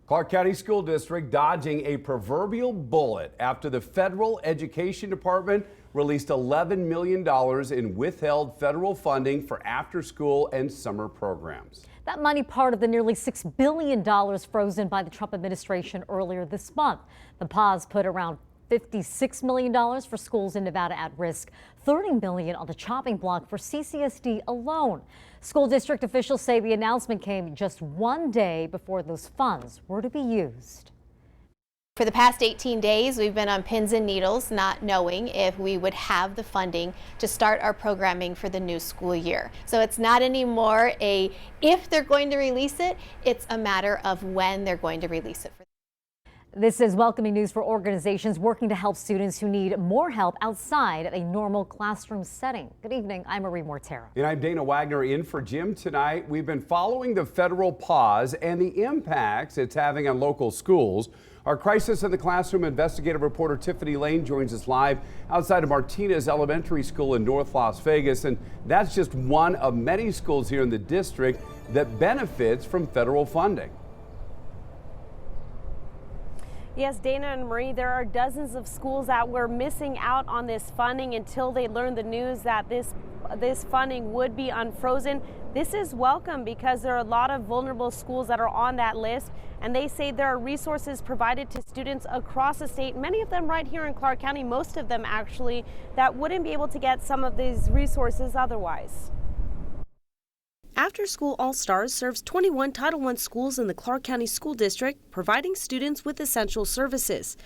Clark County School District dodging a proverbial bullet after the federal education department released $11 million in withheld federal funding for after-school and summer programs. That money part of the nearly $6 billion frozen by the Trump administration earlier this month. The pause put around $56 million for schools in Nevada at risk, $30 million on the chopping block for CCSD alone. School district officials say the announcement came just one day before those funds were to be used. For the past 18 days, we've been on pins and needles, not knowing if we would have the funding to start our programming for the new school year. So it's not anymore if they're going to release it, it's a matter of when they're going to release it. This is welcoming news for organizations working to help students who need more help outside of a normal classroom setting. Good evening, I'm Marie Mortera. And I'm Dana Wagner in for Jim tonight. We've been following the federal pause and the impacts it's having on local schools. Our Crisis in the Classroom investigative reporter Tiffany Lane joins us live outside of Martinez Elementary School in North Las Vegas. And that's just one of many schools here in the district that benefits from federal funding. Yes, Dana and Marie, there are dozens of schools that were missing out on this funding until they learned the news that this funding would be unfrozen. This is welcome because there are a lot of vulnerable schools that are on that list, and they say there are resources provided to students across the state, many of them right here in Clark County, most of them actually, that wouldn't be able to get some of these resources otherwise. After School All-Stars serves 21 Title I schools in the Clark County School District, providing students with essential services.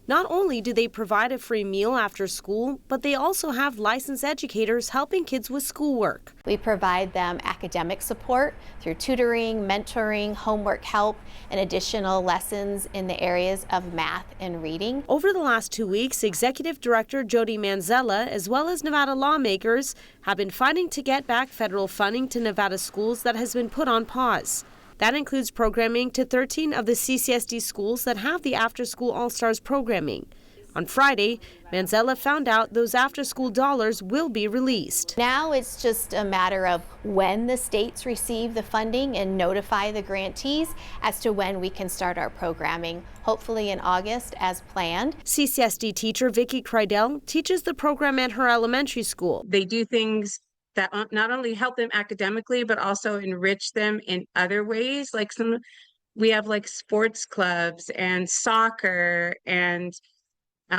Not only do they provide a free meal after school, but they also have licensed educators helping kids with schoolwork. We provide them academic support through tutoring, mentoring, homework help, and additional lessons in the areas of math and reading. Over the last 2 weeks, Executive Director Jody Manzella, as well as Nevada lawmakers, have been fighting to get back federal funding to Nevada schools that has been put on pause. That includes programming to 13 of the CCSD schools that have the After School All-Stars programming. On Friday, Manzella found out those after-school dollars will be released. Now it's just a matter of when the states receive the funding and notify the grantees as to when we can start our programming, hopefully in August as planned. CCSD teacher Vicki Kreidel teaches the program at her elementary school. They do things that not only help them academically, but also enrich them in other ways. Like we have like sports clubs and soccer and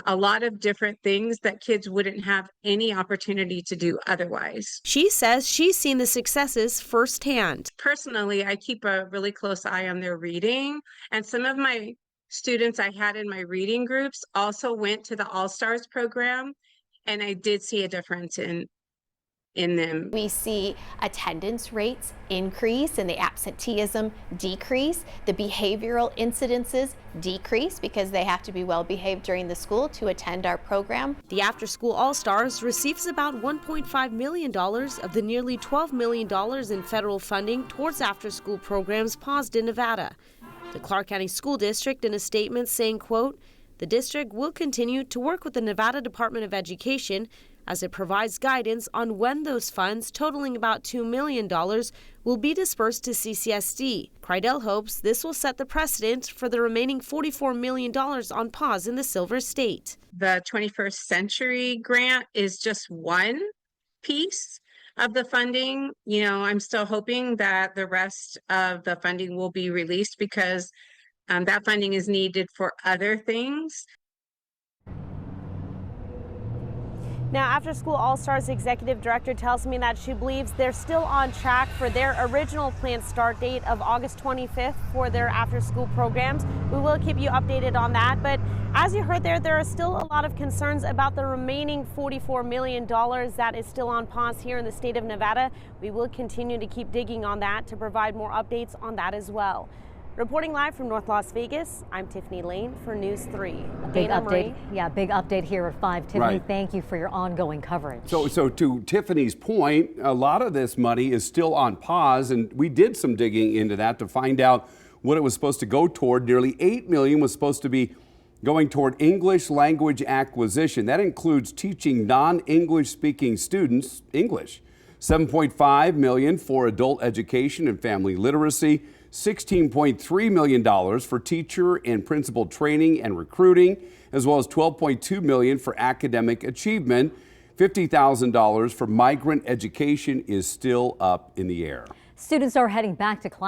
a lot of different things that kids wouldn't have any opportunity to do otherwise. She says she's seen the successes firsthand. Personally, I keep a really close eye on their reading, and some of my students I had in my reading groups also went to the All-Stars program, and I did see a difference in them. We see attendance rates increase and the absenteeism decrease. The behavioral incidences decrease because they have to be well behaved during the school to attend our program. The After School All-Stars receives about $1.5 million of the nearly $12 million in federal funding towards after-school programs paused in Nevada. The Clark County School District in a statement saying, quote, "The district will continue to work with the Nevada Department of Education as it provides guidance on when those funds, totaling about $2 million, will be dispersed to CCSD. Kreidel hopes this will set the precedent for the remaining $44 million on pause in the Silver State. The 21st Century Grant is just one piece of the funding. You know, I'm still hoping that the rest of the funding will be released because that funding is needed for other things. Now, After School All-Stars Executive Director tells me that she believes they're still on track for their original planned start date of August 25th for their after-school programs. We will keep you updated on that. But as you heard there are still a lot of concerns about the remaining $44 million that is still on pause here in the state of Nevada. We will continue to keep digging on that to provide more updates on that as well. Reporting live from North Las Vegas, I'm Tiffany Lane for News 3. Big update. Yeah, big update here at 5. Tiffany, Right. Thank you for your ongoing coverage. So to Tiffany's point, a lot of this money is still on pause, and we did some digging into that to find out what it was supposed to go toward. Nearly $8 million was supposed to be going toward English language acquisition. That includes teaching non-English speaking students English. $7.5 million for adult education and family literacy. $16.3 million for teacher and principal training and recruiting, as well as $12.2 million for academic achievement. $50,000 for migrant education is still up in the air. Students are heading back to class.